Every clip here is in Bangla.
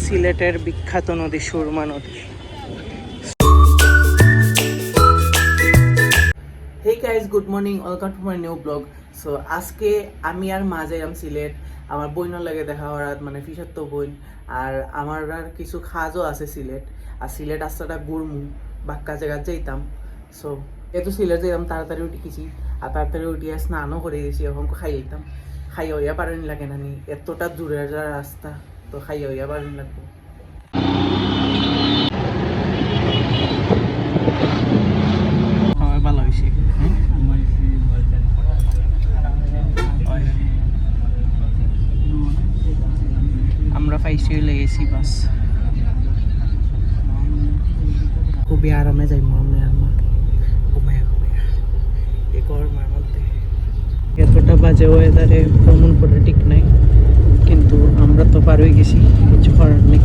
সিলেটের বিখ্যাত নদী সুরমা নদী। Hey guys, good morning, welcome to my new blog. So আজকে আমি আর মা যাইলাম সিলেট। আমার বইনের লাগে দেখা হওয়ার মানে ফিসাত্ত বইন। আর আমার আর কিছু খাজও আছে সিলেট। আর সিলেট রাস্তাটা গুড়মু বাক্কা জায়গা যাইতাম। সো এতো সিলেট যাইতাম তাড়াতাড়ি উঠে গেছি। আর তাড়াতাড়ি উঠিয়ে স্নানও করে গেছি, এখন খাই যেতাম। খাই হইয়া পারেন লাগে না নি, এতটা দূরের রাস্তা, তো খাই হইয়া পারেন লাগবে। ভালো হয়েছে। আমরা পাইছি হইলে এসি বাস, খুবই আরামে যাই আমি আর মা ঘুমাইয়া ঘুমাইয়া এই গরমের মধ্যে। এতটা বাজে ওয়েদারে ভ্রমণ করে ঠিক নাই, কিন্তু আমরা তো পার হয়ে গেছি, কিছু করার নেই।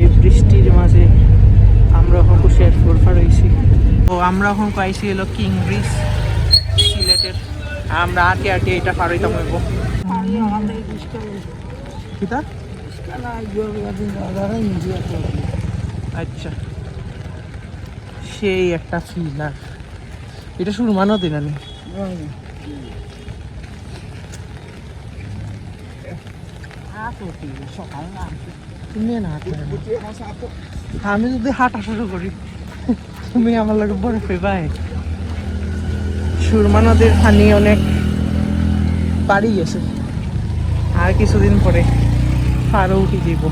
এই বৃষ্টির মাঝে আমরা এখন শেরপুর পার হয়েছি। ও আমরা এখন পাইছি হলো কিং ব্রিজ সিলেটের। আমরা আটে আটে এটা পার হইতাম হইব। আচ্ছা, সেই একটা ফিল। আর এটা সুরমা নদী না? আমি যদি হাঁটা শুরু করি তুমি আমার লোক বরফে পাই। সুরমা নদীর পানি অনেক বাড়ি গেছে, আর কিছুদিন পরে আরো উঠে যাব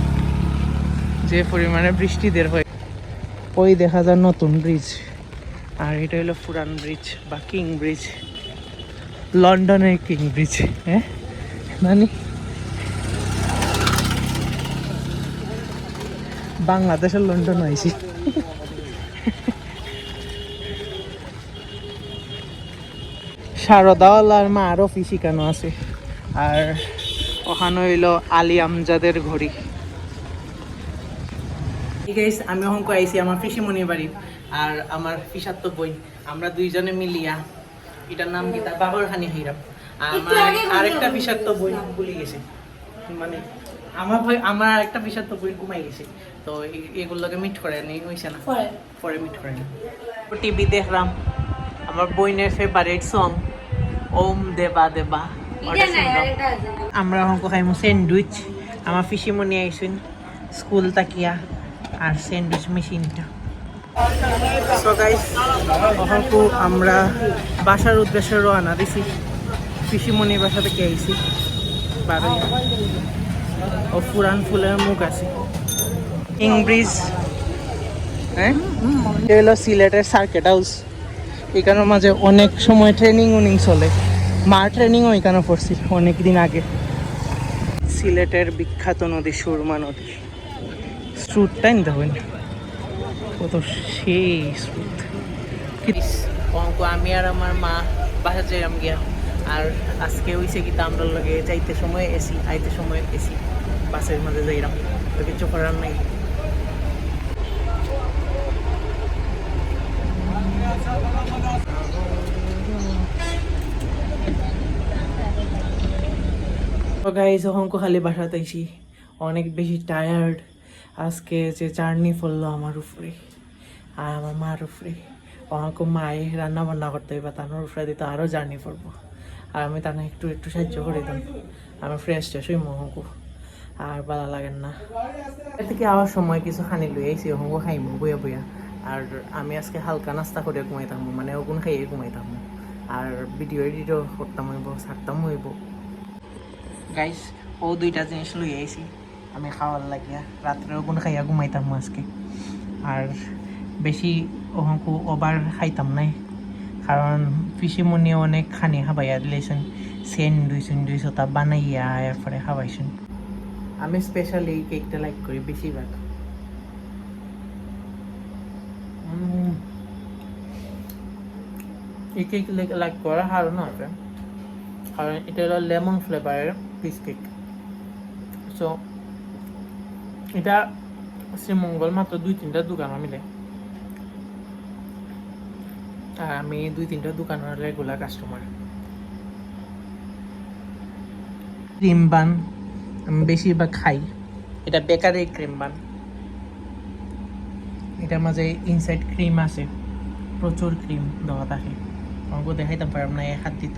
যে পরিমাণে বৃষ্টিদের হয়। ওই দেখা যায় নতুন ব্রিজ, আর এটা হলো পুরান ব্রিজ বা কিং ব্রিজ, লন্ডনের কিং ব্রিজ। হ্যাঁ নানি, বাংলাদেশের লন্ডন হয়েছি। শারদাওয়ালার মা আরও অফিস শিখানো আছে। আর ওখানে হইল আলী আমজাদের ঘড়ি। আমি অঙ্ক আইছি আমার পিসিমণির বাড়ি, আর আমার পিসাত্ত বই, আমরা দুইজনে মিলিয়া এটার নাম কি তার বাবার খানি হইরাম। আরেকটা পিসাত্ত বই ভুলে গেছে, মানে আমার আরেকটা পিসাত্ত বই ঘুমাই গেছে। তো এগুলোকে মিট করে নেই হয়েছে না, পরে মিট করে নি। টিভি দেখলাম আমার বইনের ফেভারিট সং ওম দেবা দেবা। আমরা অঙ্ক খাইমু স্যান্ডউইচ। আমার পিসিমণি আইসুন স্কুল তাকিয়া আর স্যান্ডউইচ মেশিনটা। সো গাইস, অহংকু আমরা বাসার উদ্দেশ্যে রওনা দিছি। পিসিমণির বাসা থেকে আইছি বারোই, ও পুরান ফুলের মুখ আছে। কিং ব্রিজ, হ্যাঁ এটা হলো সিলেটের সার্কিট হাউস। এখানের মাঝে অনেক সময় ট্রেনিং চলে। মা ট্রেনিংও এখানে পড়ছি অনেক দিন আগে। সিলেটের বিখ্যাত নদী সুরমা নদী। স্রোতটা নিতে হবে না, কত সেই স্রোত। আমি আর আমার মা বাসা যাইলাম গিয়া। আর আজকে হইছে কি আমরা লগে যাইতে সময় এসি, আইতে সময় এসি, বাসের মাঝে যাইলাম, তো কিছু করার নাই। গাইস, অঙ্ক খালি বাসাতে আইছি, অনেক বেশি টায়ার্ড। আজকে যে জার্নি পড়লো আমার উপরে আর আমার মার উপরে। অঙ্ক মায়ে রান্না বান্না করতে হইবা, তার উপরে দিতে আরও জার্নি পড়বো। আর আমি তার একটু একটু সাহায্য করে দিতাম। আমি ফ্রেশ ট্রেশ হই অঙ্ক, আর ভালো লাগেন না। এর থেকে আওয়ার সময় কিছু খানি লই আইসি, অঙ্ক খাইমু বইয়া বইয়া। আর আমি আজকে হালকা নাস্তা করে ঘুমাইতাম, মানে ওগুন খাইয়ে ঘুমাইতাম। আর ভিডিও এডিটও করতাম হইব, ছাড়তাম হইব। গাইস, ও দুইটা জিনিস লই আইছি আমি খাওয়ার লাগিয়া, রাত্রে ওগুন খাইয়া ঘুমাইতাম আজকে। আর বেশি ওহংকু ওভার খাইতাম নাই, কারণ পিসিমণি অনেক খানি খাবাইয়া দিলেছেন। স্যান্ডউইচ ওটা বানাইয়া এরপরে খাওয়াইছেন। আমি স্পেশালি কেকটা লাইক করি বেশিরভাগ। এই কেক লাইক করা হারও না হবে, কারণ এটা হলো লেমন ফ্লেভারের পিস কেক। সো এটা শ্রীমঙ্গল মাত্র 2-3টা দোকান মিলে, আর আমি 2-3টা দোকানের রেগুলার কাস্টমার। ক্রিম বান আমি বেশিরভাগ খাই। এটা বেকারি ক্রিম বান, এটার মাঝে ইনসাইড ক্রিম আছে, প্রচুর ক্রিম দেওয়া থাকে। আমাকে দেখাইতাম পারলাম না, এক হাত দিত।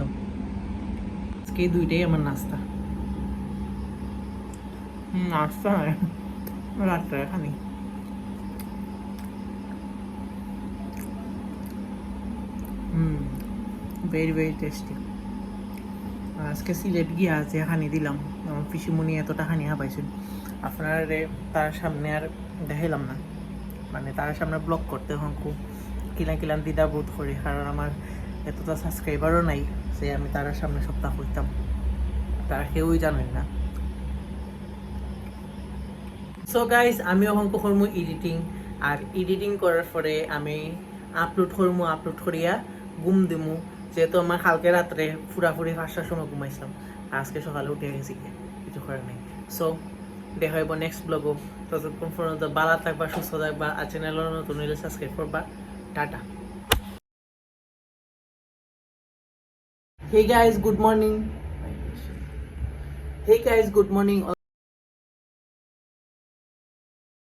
আজকে দুইটাই আমার নাস্তা। নাস্তা হয় রাত্রে খানি। Very very tasty. আজকে সিলেট গিয়া যে হানি দিলাম, আমার পিসিমণি এতটা হানি পাইছেন, আপনার তার সামনে আর দেখাইলাম না, মানে তার সামনে ব্লগ করতে হন খুব কিলান কিলান দ্বিধা বোধ করি, কারণ আমার এতটা সাবস্ক্রাইবারও নাই যে আমি তার সামনে সপ্তাহ করতাম, তারা কেউই জানেন না। সো গাইজ আমি এখন করবো এডিটিং, আর এডিটিং করার পরে আমি আপলোড করিয়া ঘুম দিমু, যেহেতু আমার কালকে রাত্রে পুরাপুরি 5টার সময় ঘুমাইছিলাম, আজকে সকালে উঠে গেছি, কিছু করার নেই। সো দেখা হইব নেক্সট ব্লগও। ততক্ষণ পর্যন্ত ভালো থাকবা, সুস্থ থাকবা, আর চ্যানেলের নতুন হলে সাবস্ক্রাইব করবা। Tata. Hey guys, good morning. Hey guys, good morning.